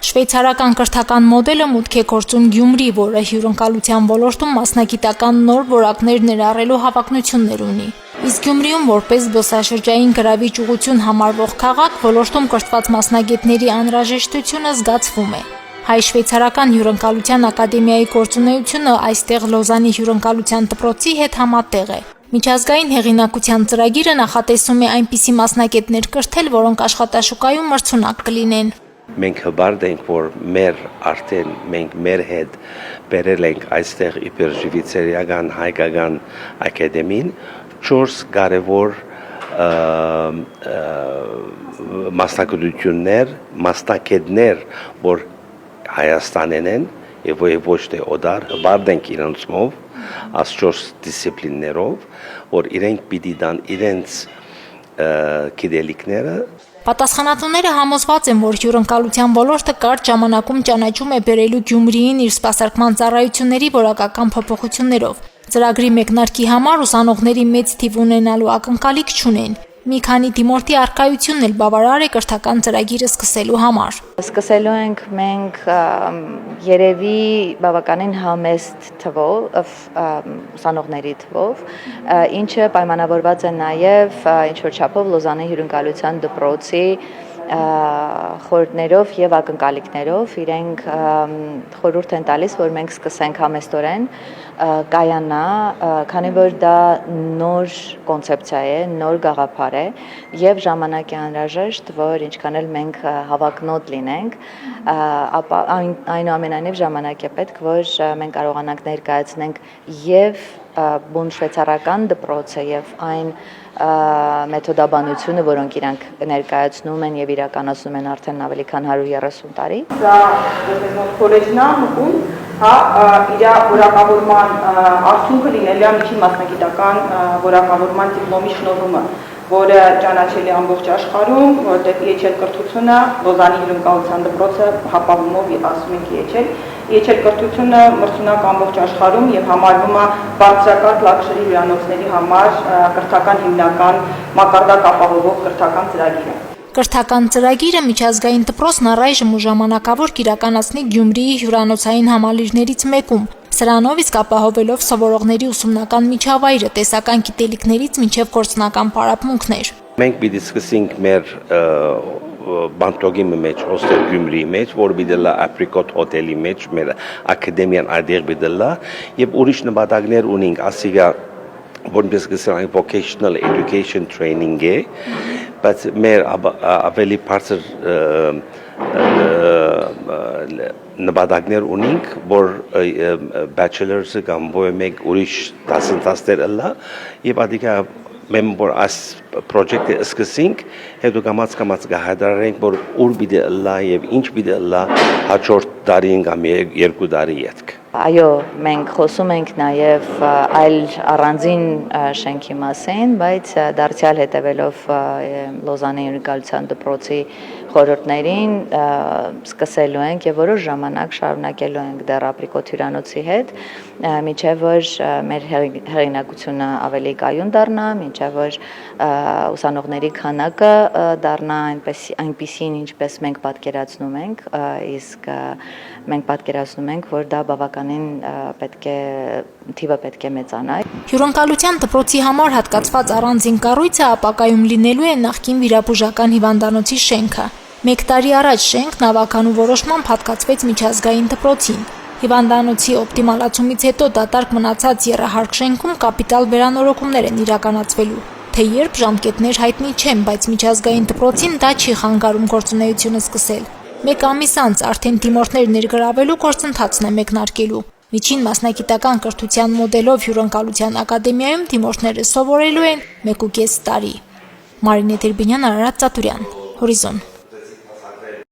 Շվեյցարական կրթական մոդելը մուտք է գործում Գյումրի, որը հյուրընկալության ոլորտում մասնագիտական նոր որակներ ներառելու հավակնություններ ունի։ Իսկ Գյումրիում որպես զբոսաշրջային գրավիչ ուղղություն համարվող քաղաք ոլորտում կրթված մասնագետների անհրաժեշտությունը զգացվում է։ Հայ-շվեյցարական հյուրընկալության ակադեմիայի գործունեությունը այստեղ Լոզանի հյուրընկալության դպրոցի հետ համատեղ է։ Միջազգային հեղինակության ծրագիրը նախատեսում է այնպիսի մասնագետներ կրթել, որոնք աշխատաշուկայում մրցունակ կլինեն։ Մենք հբարդ ենք, որ արդեն մենք մեր հետ բերել ենք այստեղ իբրժիվիցերիական հայկական ակադեմին 4 կարևոր մասնագետներ, որ Հայաստանեն են եւ ոչ թե օդար, հբարդ ենք իրենցով, այս 4 դիսցիպլիններով, որ իրենք պիտի դան իրենց գիտելիքները։ Պատասխանատուները համոզված են, որ հյուրընկալության ոլորտը կարճ ժամանակում ճանաչում է բերելու Գյումրիին իր սպասարկման ծառայությունների որակական փոփոխություններով։ Ծրագրի մեկնարկի համար ուսանողների մեծ թիվ ունենալու ակնկալիք չունեն։ Մի քանի դիմորդի առկայությունն էլ բավարար է կրթական ծրագիրը սկսելու համար։ Սկսելու ենք մենք երևի բավականին համեստ թվով ուսանողների թվով, ինչը պայմանավորված է նաև ինչ-որ չափով Լոզանի հյուրընկալության դպրոցի խորհուրդներով եւ ակնկալիքներով իրենք խորհուրդ են տալիս, որ մենք սկսենք համեստորեն կայանա, քանի որ դա նոր կոնցեպցիա է, նոր գաղափար է եւ ժամանակ է անհրաժեշտ, որ ինչքան էլ մենք հավակնոտ լինենք, ապա այնուամենայնիվ ժամանակ է պետք, որ մենք կարողանանք ներկայացնենք եւ բուն շվեյցարական դպրոցը եւ այն մեթոդաբանությունը, որոնք իրանք ներկայացնում են եւ իրականացնում են արդեն ավելի քան 130 տարի։ Դա քոլեջն է մկում, իր որակավորման արդյունքը լինելու է միջին մասնագիտական որակավորման դիպլոմի շնորհումը, որը ճանաչել է ամբողջ աշխարհում, որտեղ EHL կրթությունը Լոզանի հյուրընկալության դպրոցը հապավումով ասում ենք EHL կրթությունը մրցունակ ամբողջ աշխարհում եւ համարվում է բարձրակարգ լաքշերի հյուրանոցների համար կրթական հիմնական մակարդակ ապահովող կրթական ծրագիրը։ Կրթական ծրագիրը միջազգային դպրոցն առայժմ ու ժամանակավոր կիրականացնի Գյումրիի հյուրանոցային համալիրներից մեկում, սրանով իսկ ապահովելով սովորողների ուսումնական միջավայրը տեսական գիտելիքներից մինչև գործնական պարապմունքներ։ Մենք պիտի սկսենք մեր բանտոգի մեջ, հոստել Գյումրիի մեջ, որ պիտի լա Apricot հոթելի մեջ, մեր ակադեմիան այդեղ պիտի լա, եւ ուրիշ նպատակներ ունենք, ասիկա որպես կսրանք vocational education training է, բայց մեր ավելի բարձր նպատակներ ունենք, որ bachelor's-ը կամ ոչ մեկ ուրիշ դասընթացներ լա, եւ ադիկա մենք որ այս պրոջեկտը սկսենք, հետո կամաց կհայտարարենք, որ ուր պիտի լա եւ ինչ պիտի լա հաջորդ տարին կամ 2 տարի յետք։ Այո, մենք խոսում ենք նաև այլ առանձին շենքի մասին, բայց դարձյալ հետևելով Լոզանի հյուրընկալության դպրոցի խորհուրդներին սկսելու ենք եւ որոշ ժամանակ շարունակելու ենք դեռ Apricot հյուրանոցի հետ, մինչեւ որ մեր հեղինակությունը ավելի կայուն դառնա, մինչեւ որ ուսանողների քանակը դառնա այնպիսին, ինչպես մենք պատկերացնում ենք, իսկ մենք պատկերացնում ենք, որ դա բավականին թիվը պետք է մեծանա։ Հյուրընկալության դպրոցի համար հատկացված առանձին կառույցը ապակայում լինելու է նախկին վիրաբուժական հիվանդանոցի շենքը։ 1 տարի առաջ շենքն ավականու որոշմամբ հատկացվեց միջազգային դպրոցին։ Հիվանդանոցի օպտիմալացումից հետո դատարկ մնացած եռահարկ շենքում կապիտալ վերանորոգումներ են իրականացվելու։ Թե երբ ժամկետներ հայտնի չեն, բայց միջազգային դպրոցին դա չի խանգարում գործունեությունը սկսել։ 1 ամիս անց արդեն դիմորդներ ներգրավելու գործընթացն է մեկնարկելու։ Միջին մասնագիտական կրթության մոդելով հյուրընկալության ակադեմիայում դիմորդները սովորելու են 1.5 տարի։ Մարինե Տերբինյան, Արարատ Ծատուրյան, Հորիզոն։